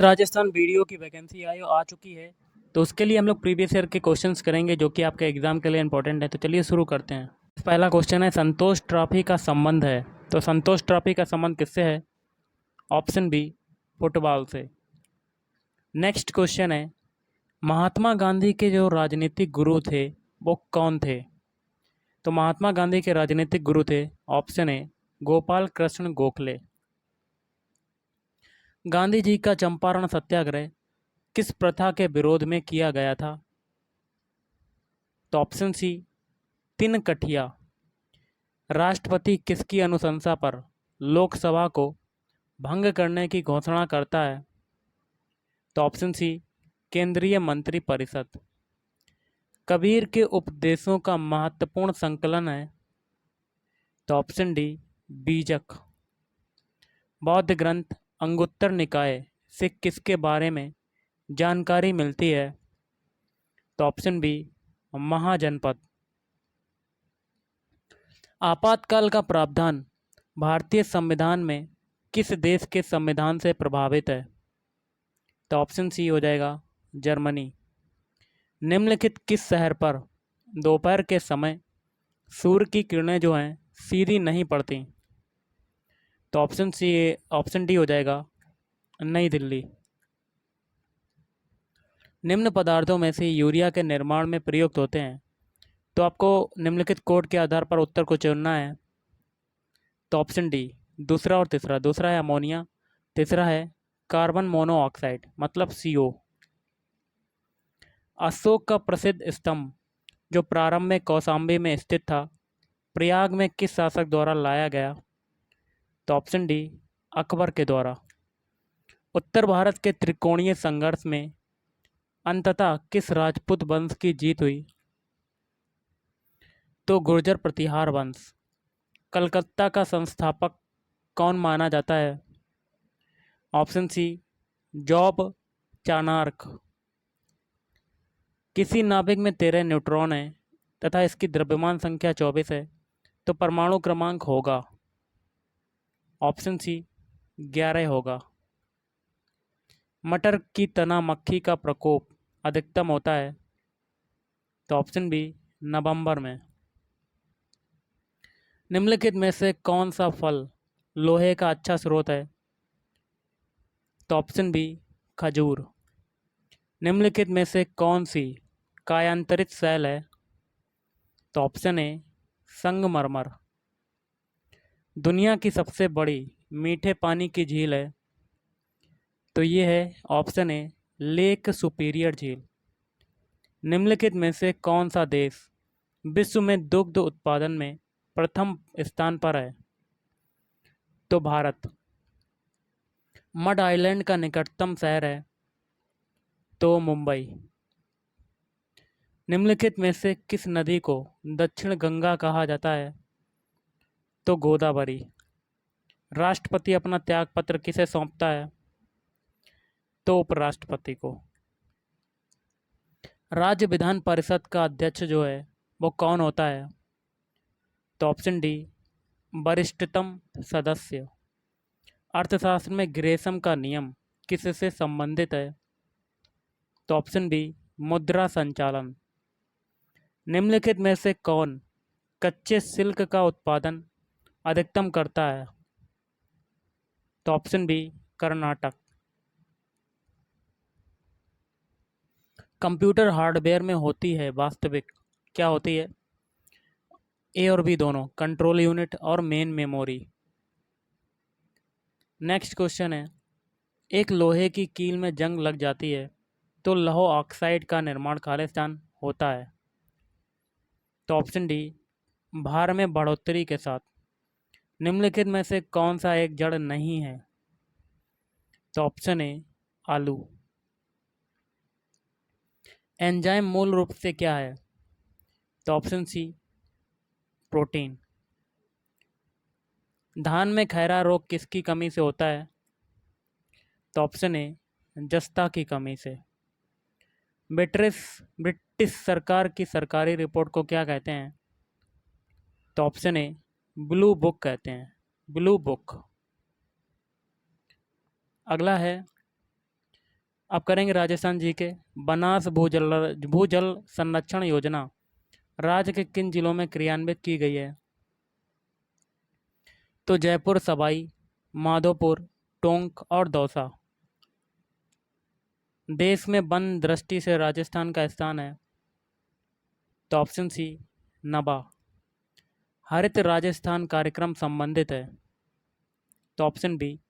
Rajasthan video की vacancy आई आ चुकी है। तो उसके लिए हम लोग प्रीवियस ईयर के क्वेश्चंस करेंगे जो कि आपके एग्जाम के लिए इंपॉर्टेंट है। तो चलिए शुरू करते हैं। पहला क्वेश्चन है, संतोष ट्रॉफी का संबंध है। तो संतोष ट्रॉफी का संबंध किससे है? ऑप्शन बी, फुटबॉल से। नेक्स्ट क्वेश्चन है, महात्मा गांधी के जो राजनीतिक गुरु थे वो कौन थे? तो महात्मा गांधी के राजनीतिक गुरु थे, ऑप्शन ए, गोपाल कृष्ण गोखले। गांधी जी का चंपारण सत्याग्रह किस प्रथा के विरोध में किया गया था? तो ऑप्शन सी, तिनकठिया। राष्ट्रपति किसकी अनुशंसा पर लोकसभा को भंग करने की घोषणा करता है? तो ऑप्शन सी, केंद्रीय मंत्रिपरिषद। कबीर के उपदेशों का महत्वपूर्ण संकलन है? तो ऑप्शन डी, बीजक। बौद्ध ग्रंथ अंगुत्तर निकाय से किसके बारे में जानकारी मिलती है? तो ऑप्शन बी, महाजनपद। आपातकाल का प्रावधान भारतीय संविधान में किस देश के संविधान से प्रभावित है? तो ऑप्शन सी हो जाएगा, जर्मनी। निम्नलिखित किस शहर पर दोपहर के समय सूर्य की किरणें जो हैं सीधी नहीं पड़ती? तो ऑप्शन डी हो जाएगा, नई दिल्ली। निम्न पदार्थों में से यूरिया के निर्माण में प्रयुक्त होते हैं। तो आपको निम्नलिखित कोड के आधार पर उत्तर को चुनना है। तो ऑप्शन डी, दूसरा और तीसरा। दूसरा है अमोनिया, तीसरा है कार्बन मोनोऑक्साइड मतलब CO। अशोक का प्रसिद्ध स्तंभ जो प्रारंभ में कौशाम्बी में स्थित था, प्रयाग में किस शासक द्वारा लाया गया? तो ऑप्शन डी, अकबर के द्वारा। उत्तर भारत के त्रिकोणीय संघर्ष में अंततः किस राजपूत वंश की जीत हुई? तो गुर्जर प्रतिहार वंश। कलकत्ता का संस्थापक कौन माना जाता है? ऑप्शन सी, जॉब चाणार्क। किसी नाभिक में 13 न्यूट्रॉन हैं तथा इसकी द्रव्यमान संख्या 24 है, तो परमाणु क्रमांक होगा? ऑप्शन सी, 11 होगा। मटर की तना मक्खी का प्रकोप अधिकतम होता है? तो ऑप्शन बी, नवंबर में। निम्नलिखित में से कौन सा फल लोहे का अच्छा स्रोत है? तो ऑप्शन बी, खजूर। निम्नलिखित में से कौन सी कायांतरित सेल है? तो ऑप्शन ए, संगमरमर। दुनिया की सबसे बड़ी मीठे पानी की झील है? तो ये है ऑप्शन ए, लेक सुपीरियर झील। निम्नलिखित में से कौन सा देश विश्व में दुग्ध उत्पादन में प्रथम स्थान पर है? तो भारत। मड आइलैंड का निकटतम शहर है? तो मुंबई। निम्नलिखित में से किस नदी को दक्षिण गंगा कहा जाता है? तो गोदावरी। राष्ट्रपति अपना त्यागपत्र किसे सौंपता है? तो उपराष्ट्रपति को। राज्य विधान परिषद का अध्यक्ष जो है वो कौन होता है? तो ऑप्शन डी, वरिष्ठतम सदस्य। अर्थशास्त्र में ग्रेसम का नियम किससे संबंधित है? तो ऑप्शन बी, मुद्रा संचालन। निम्नलिखित में से कौन कच्चे सिल्क का उत्पादन अधिकतम करता है? तो option B, Karnataka. Computer hardware में होती है वास्तविक क्या होती है? ए और बी दोनों, कंट्रोल यूनिट और मेन मेमोरी। नेक्स्ट क्वेश्चन है, एक लोहे की कील में जंग लग जाती है तो लौह ऑक्साइड का निर्माण खालिस्तान होता है? तो ऑप्शन डी, भार में बढ़ोतरी के साथ। निम्नलिखित में से कौन सा एक जड़ नहीं है? तो ऑप्शन ए, आलू। एंजाइम मूल रूप से क्या है? तो ऑप्शन सी, प्रोटीन। धान में खैरा रोग किसकी कमी से होता है? तो ऑप्शन ए, जस्ता की कमी से। ब्रिटिश ब्रिटिश सरकार की सरकारी रिपोर्ट को क्या कहते हैं? तो ऑप्शन ए, ब्लू बुक कहते हैं, ब्लू बुक। अगला है, अब करेंगे राजस्थान जी के। बनास भूजल भूजल संरक्षण योजना राज्य के किन जिलों में क्रियान्वित की गई है? तो जयपुर, सवाई माधोपुर, टोंक और दौसा। देश में वन दृष्टि से राजस्थान का स्थान है? तो ऑप्शन सी नबा। हरित राजस्थान कार्यक्रम संबंधित है? तो ऑप्शन बी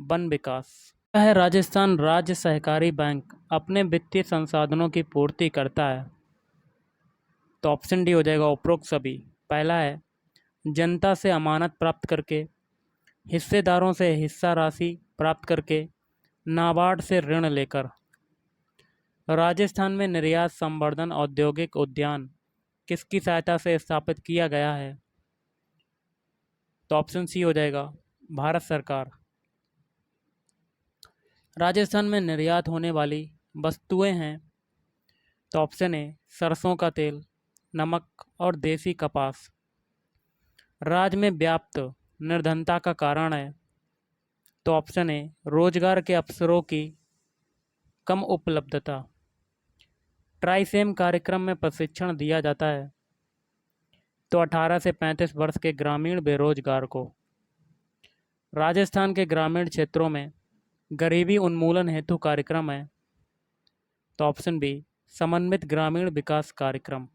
वन विकास। क्या है राजस्थान राज्य सहकारी बैंक अपने वित्तीय संसाधनों की पूर्ति करता है? तो ऑप्शन डी हो जाएगा उपरोक्त सभी। पहला है जनता से अमानत प्राप्त करके, हिस्सेदारों से हिस्सा राशि प्राप्त करके, नाबार्ड से ऋण लेकर। राजस्थान में निर्यात संवर्धन औद्योगिक उद्यान किसकी सहायता से स्थापित किया गया है? तो ऑप्शन सी हो जाएगा भारत सरकार। राजस्थान में निर्यात होने वाली वस्तुएं हैं? तो ऑप्शन ए सरसों का तेल, नमक और देसी कपास। राज्य में व्याप्त निर्धनता का कारण है? तो ऑप्शन ए रोजगार के अवसरों की कम उपलब्धता। ट्राइसेम कार्यक्रम में प्रशिक्षण दिया जाता है? तो 18 से 35 वर्ष के ग्रामीण बेरोजगार को। राजस्थान के ग्रामीण क्षेत्रों में गरीबी उन्मूलन हेतु कार्यक्रम है? तो ऑप्शन बी समन्वित ग्रामीण विकास कार्यक्रम।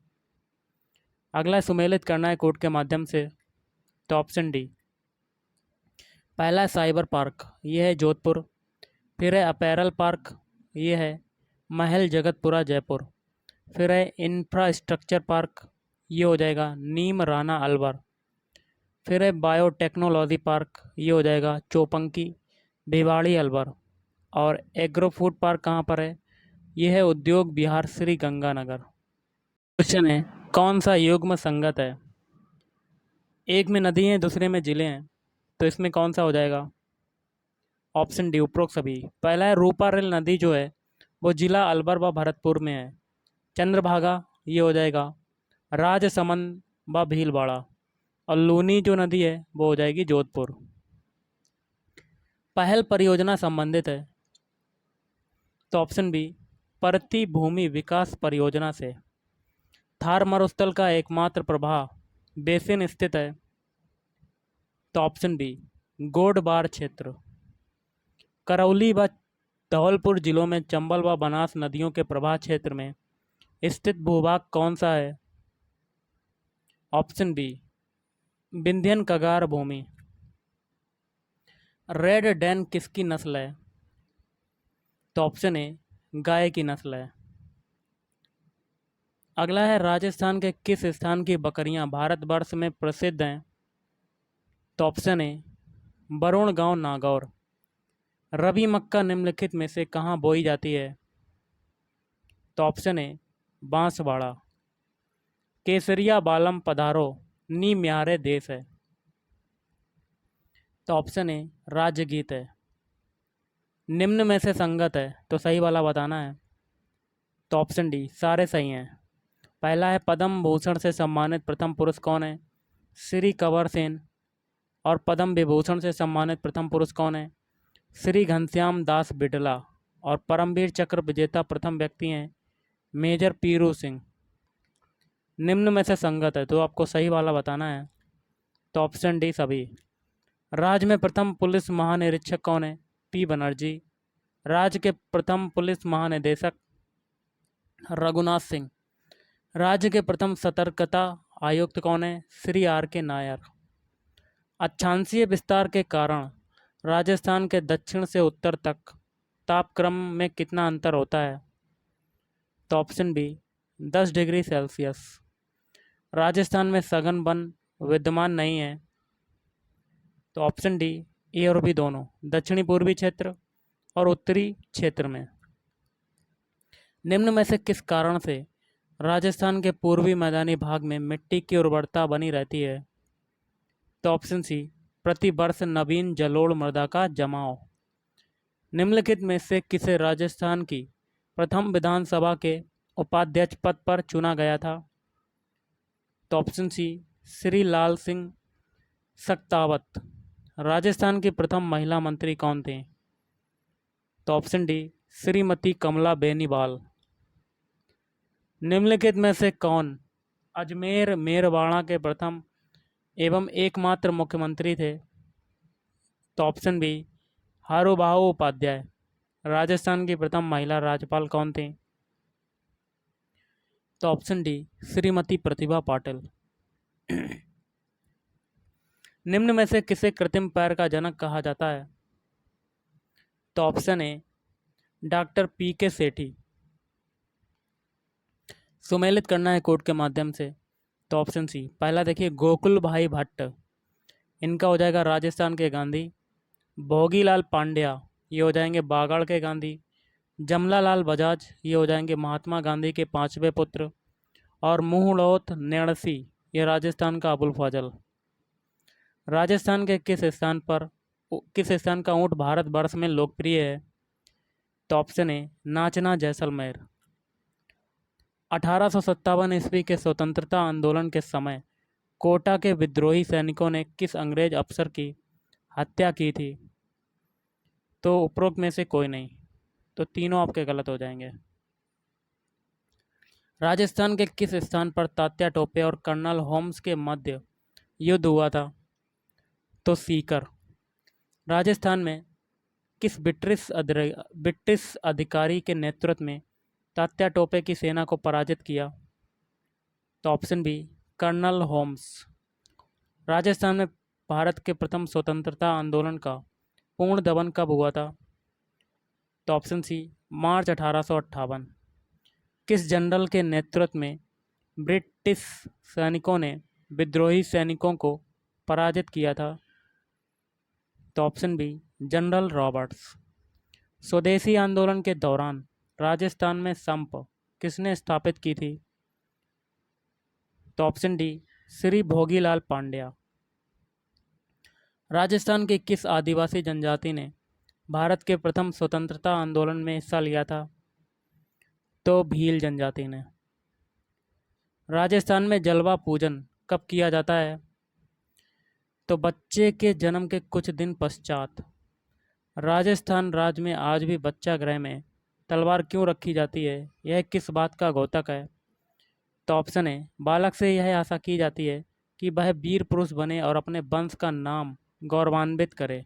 अगला सुमेलित करना है कोड के माध्यम से। तो ऑप्शन डी। पहला है साइबर पार्क, ये है जोधपुर। फिर है अपैरल पार्क, ये है महल जगतपुरा जयपुर। फिर है इंफ्रास्ट्रक्चर पार्क, ये हो जाएगा नीम राना अलवर। फिर है बायोटेक्नोलॉजी पार्क, ये हो जाएगा चौपंकी भिवाड़ी अलवर। और एग्रो फूड पार्क कहाँ पर है? ये है उद्योग विहार श्री गंगानगर। क्वेश्चन है कौन सा युग्म संगत है? एक में नदी है, दूसरे में जिले हैं, तो इसमें कौन सा हो जाएगा? ऑप्शन डी उपरोक्त सभी। पहला है रूपारेल नदी जो है वो जिला अलवर व भरतपुर में है। चंद्रभागा ये हो जाएगा राजसमंद व भीलवाड़ा। और लूनी जो नदी है वो हो जाएगी जोधपुर। पहल परियोजना संबंधित है? तो ऑप्शन बी परती भूमि विकास परियोजना से। थार मरुस्थल का एकमात्र प्रवाह बेसिन स्थित है? तो ऑप्शन बी गोडबार क्षेत्र। करौली व धौलपुर जिलों में चंबल व बनास नदियों के प्रवाह क्षेत्र में स्थित भूभाग कौन सा है? ऑप्शन बी विंध्यन कगार भूमि। रेड डेन किसकी नस्ल है? तो ऑप्शन ए गाय की नस्ल है। अगला है राजस्थान के किस स्थान की बकरियां भारतवर्ष में प्रसिद्ध हैं? तो ऑप्शन ए बरुण गांव नागौर। रबी मक्का निम्नलिखित में से कहाँ बोई जाती है? तो ऑप्शन ए बांसवाड़ा। केसरिया बालम पधारो नी म्यारे देश है। तो ऑप्शन ए राज्य गीत है। निम्न में से संगत है तो सही वाला बताना है। तो ऑप्शन डी सारे सही हैं। पहला है पद्म भूषण से सम्मानित प्रथम पुरुष कौन है? श्री कंवर सेन। और पद्म विभूषण से सम्मानित प्रथम पुरुष कौन है? श्री घनश्याम दास बिडला। और परमवीर चक्र विजेता प्रथम व्यक्ति हैं मेजर पीरू सिंह। निम्न में से संगत है तो आपको सही वाला बताना है। तो ऑप्शन डी सभी। राज्य में प्रथम पुलिस महानिरीक्षक कौन है? पी बनर्जी। राज्य के प्रथम पुलिस महानिदेशक रघुनाथ सिंह। राज्य के प्रथम सतर्कता आयुक्त कौन है? श्री आर के नायर। अक्षांशीय विस्तार के कारण राजस्थान के दक्षिण से उत्तर तक तापक्रम में कितना अंतर होता है? तो option B 10 degree Celsius. Rajasthan में सघन वन विद्यमान नहीं है? तो ऑप्शन डी ए और बी दोनों, दक्षिणी पूर्वी क्षेत्र और उत्तरी क्षेत्र में। निम्न में से किस कारण से राजस्थान के पूर्वी मैदानी भाग में मिट्टी की उर्वरता बनी रहती है? तो ऑप्शन सी प्रति वर्ष नवीन जलोढ़ मृदा का जमाव। निम्नलिखित में से किसे राजस्थान की प्रथम विधानसभा के उपाध्यक्ष पद पर चुना गया था? तो ऑप्शन सी श्री लाल सिंह सक्तावत। राजस्थान की प्रथम महिला मंत्री कौन थे? तो ऑप्शन डी श्रीमती कमला बेनीवाल। निम्नलिखित में से कौन अजमेर मेरवाड़ा के प्रथम एवं एकमात्र मुख्यमंत्री थे? तो ऑप्शन बी हारूबाहु उपाध्याय। राजस्थान की प्रथम महिला राज्यपाल कौन थी? तो ऑप्शन डी श्रीमती प्रतिभा पाटिल। निम्न में से किसे कृत्रिम पैर का जनक कहा जाता है? तो ऑप्शन ए डॉक्टर पी के सेठी। सुमेलित करना है कोड के माध्यम से। तो ऑप्शन सी पहला देखिए गोकुल भाई भट्ट, इनका हो जाएगा राजस्थान के गांधी। भोगीलाल पांड्या, ये हो जाएंगे बागड़ के गांधी। जमनालाल बजाज, ये हो जाएंगे महात्मा गांधी के पांचवें पुत्र। और मुहलोत नैणसी, ये राजस्थान का अबुल फजल। राजस्थान के किस स्थान का ऊँट भारतवर्ष में लोकप्रिय है? तो ऑप्शन ए नाचना जैसलमेर। 1857 ईस्वी के स्वतंत्रता आंदोलन के समय कोटा के विद्रोही सैनिकों ने किस अंग्रेज अफसर की हत्या की थी? तो उपरोक्त में से कोई नहीं, तो तीनों आपके गलत हो जाएंगे। राजस्थान के किस स्थान पर तात्या टोपे और कर्नल होम्स के मध्य युद्ध हुआ था? तो सीकर। राजस्थान में किस ब्रिटिश अधिकारी के नेतृत्व में तात्या टोपे की सेना को पराजित किया? तो option B colonel Holmes. Rajasthan में भारत के प्रथम स्वतंत्रता आंदोलन का पूर्ण दमन कब हुआ था? तो ऑप्शन सी मार्च 1858। किस जनरल के नेतृत्व में ब्रिटिश सैनिकों ने विद्रोही सैनिकों को पराजित किया था? तो ऑप्शन बी जनरल रॉबर्ट्स। स्वदेशी आंदोलन के दौरान राजस्थान में संप किसने स्थापित की थी? तो ऑप्शन डी श्री भोगीलाल पांड्या। राजस्थान की किस आदिवासी जनजाति ने भारत के प्रथम स्वतंत्रता आंदोलन में हिस्सा लिया था? तो भील जनजाति ने। राजस्थान में जलवा पूजन कब किया जाता है? तो बच्चे के जन्म के कुछ दिन पश्चात। राजस्थान राज्य में आज भी बच्चा गृह में तलवार क्यों रखी जाती है? यह किस बात का द्योतक है? तो ऑप्शन है बालक से यह आशा की जाती है कि वह वीर पुरुष बने और अपने वंश का नाम गौरवान्वित करे।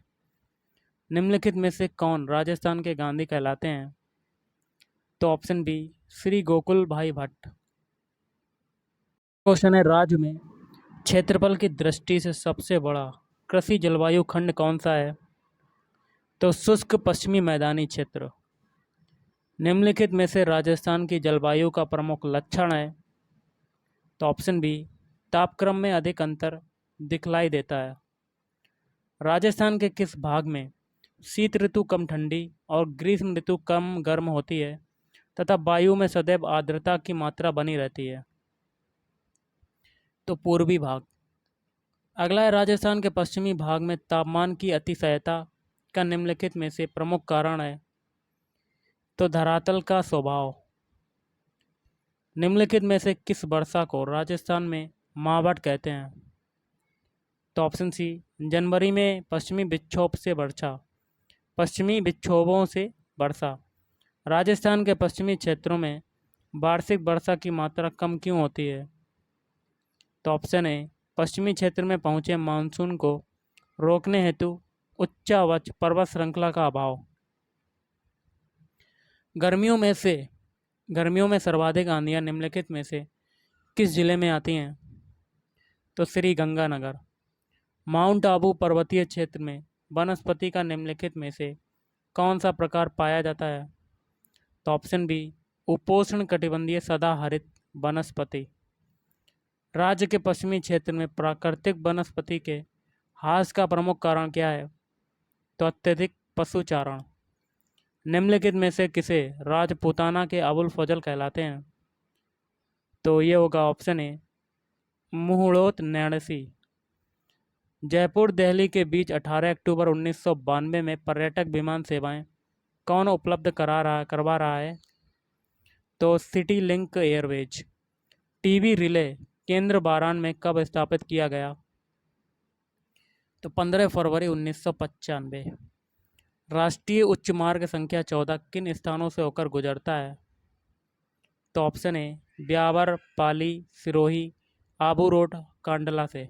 निम्नलिखित में से कौन राजस्थान के गांधी कहलाते हैं? तो ऑप्शन बी श्री गोकुल भाई भट्ट। क्वेश्चन है राज्य में क्षेत्रफल की दृष्टि से सबसे बड़ा कृषि जलवायु खंड कौन सा है? तो शुष्क पश्चिमी मैदानी क्षेत्र। निम्नलिखित में से राजस्थान की जलवायु का प्रमुख लक्षण है? तो ऑप्शन बी तापक्रम में अधिक अंतर दिखलाई देता है। राजस्थान के किस भाग में शीत ऋतु कम ठंडी और ग्रीष्म ऋतु कम गर्म होती है तथा वायु में सदैव आर्द्रता की मात्रा बनी रहती है? तो पूर्वी भाग। अगला है राजस्थान के पश्चिमी भाग में तापमान की अतिशयता का निम्नलिखित में से प्रमुख कारण है? तो धरातल का स्वभाव। निम्नलिखित में से किस वर्षा को राजस्थान में मावठ कहते हैं? तो ऑप्शन सी जनवरी में पश्चिमी विक्षोभों से वर्षा। राजस्थान के पश्चिमी क्षेत्रों में वार्षिक वर्षा की मात्रा कम क्यों होती है? तो ऑप्शन ए पश्चिमी क्षेत्र में पहुंचे मानसून को रोकने हेतु उच्चावच पर्वत श्रृंखला का अभाव। गर्मियों में सर्वाधिक आंधियाँ निम्नलिखित में से किस जिले में आती हैं? तो श्री गंगानगर। माउंट आबू पर्वतीय क्षेत्र में वनस्पति का निम्नलिखित में से कौन सा प्रकार पाया जाता है? तो ऑप्शन बी उपोष्ण कटिबंधीय सदाहरित वनस्पति। राज्य के पश्चिमी क्षेत्र में प्राकृतिक वनस्पति के ह्रास का प्रमुख कारण क्या है? तो अत्यधिक पशुचारण। निम्नलिखित में से किसे राजपूताना के अबुल फजल कहलाते हैं? तो ये होगा ऑप्शन ए मुहलोत नैणसी। जयपुर दिल्ली के बीच 18 अक्टूबर 1992 में पर्यटक विमान सेवाएं कौन उपलब्ध करवा रहा है? तो city link Airways. TV relay केंद्र बारान में कब स्थापित किया गया? तो 15 फरवरी 1995। राष्ट्रीय उच्च मार्ग संख्या 14 किन स्थानों से होकर गुजरता है? तो option A Beawar, Pali, Sirohi, Abu road, Kandla से।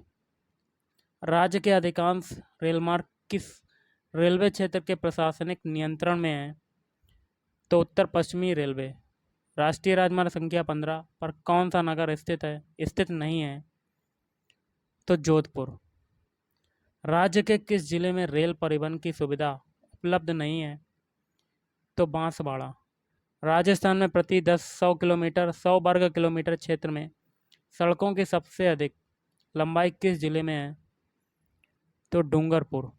राज्य के अधिकांश रेलमार्ग किस रेलवे क्षेत्र के प्रशासनिक नियंत्रण में है? तो उत्तर पश्चिमी रेलवे। राष्ट्रीय राजमार्ग संख्या 15 पर कौन सा नगर स्थित नहीं है? तो जोधपुर। राज्य के किस जिले में रेल परिवहन की सुविधा उपलब्ध नहीं है? तो बांसवाड़ा। राजस्थान में प्रति 100 किलोमीटर 100 वर्ग किलोमीटर क्षेत्र में सड़कों की सबसे अधिक लंबाई किस जिले में है? तो डूंगरपुर।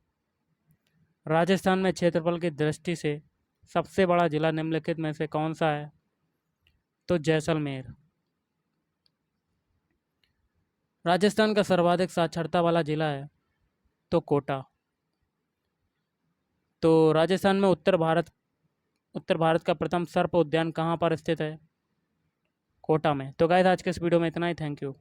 राजस्थान में क्षेत्रफल की दृष्टि से सबसे बड़ा जिला निम्नलिखित में से कौन सा है? तो जैसलमेर। राजस्थान का सर्वाधिक साक्षरता वाला जिला है तो कोटा। तो राजस्थान में उत्तर भारत का प्रथम सर्प उद्यान कहाँ पर स्थित है? कोटा में। तो गाइस आज के इस वीडियो में इतना ही। Thank you.